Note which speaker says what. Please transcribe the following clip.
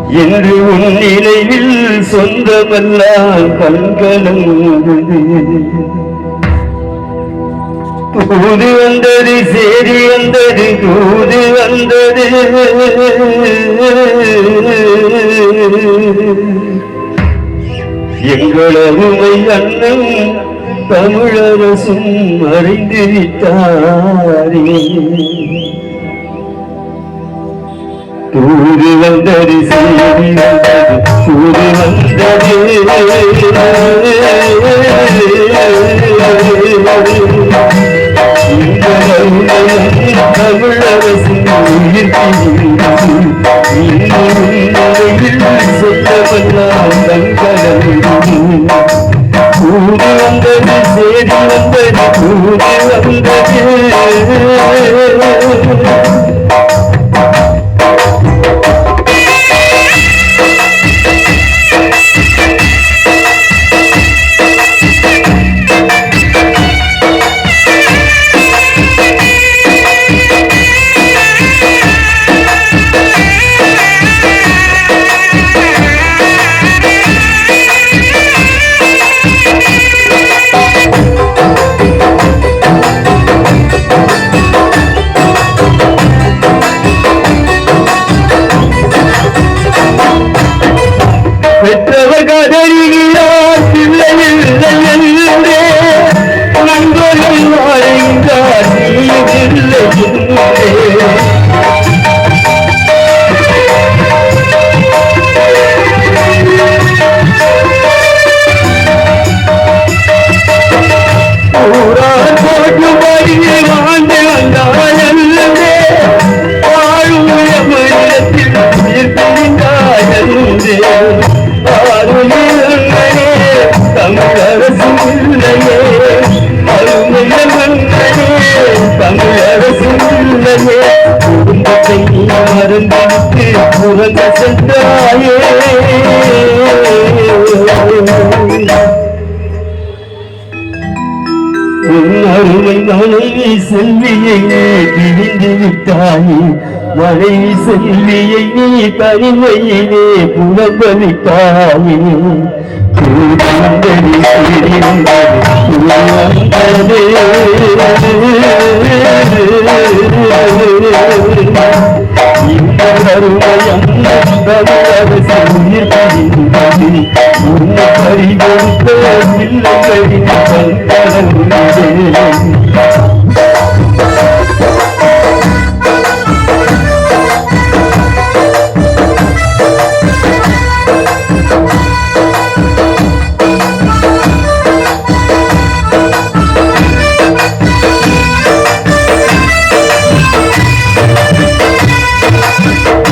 Speaker 1: என்று உன் நினைவில் சொந்தமெல்லாம் கண்கலங்குது. தூது வந்தது சேரி வந்தது தூது வந்தது எங்கள் அருமை அண்ணன் தமிழரசும் அறிந்து விட்டாரே. தூது வந்தது சேரி வந்தது தூது வந்தது தமிழரசின் உயிர் சொல்லவெல்லாம் தங்கடல் கூடி வந்தது சேரி வந்தது கூடி வந்தது. பெற்றவர் கதறுகிறார் பிள்ளையில்லை என்றே நண்பர்கள் வாழ்கின்றார் நீதில்லை என்றே. ஊரார் போட்டு வழியே வாழ்ந்து வந்தாயல்லே வாழும் மனிதத்தில் பிரிந்தாயல்லே. தமிழரசு இல்லையே அருமைய மன்னனே தமிழரசு இல்லையே குடும்பத்தை மறந்துவிட்டு புறந்த சென்றாயே. உன் அருமை மனைவி செல்வியை பிரிந்து விட்டாயே. மனைவி செல்வியை நீ தனிமையிலே புலம்பலித்தாயே. உன்னை பறிகொடுத்த பிள்ளைகளின்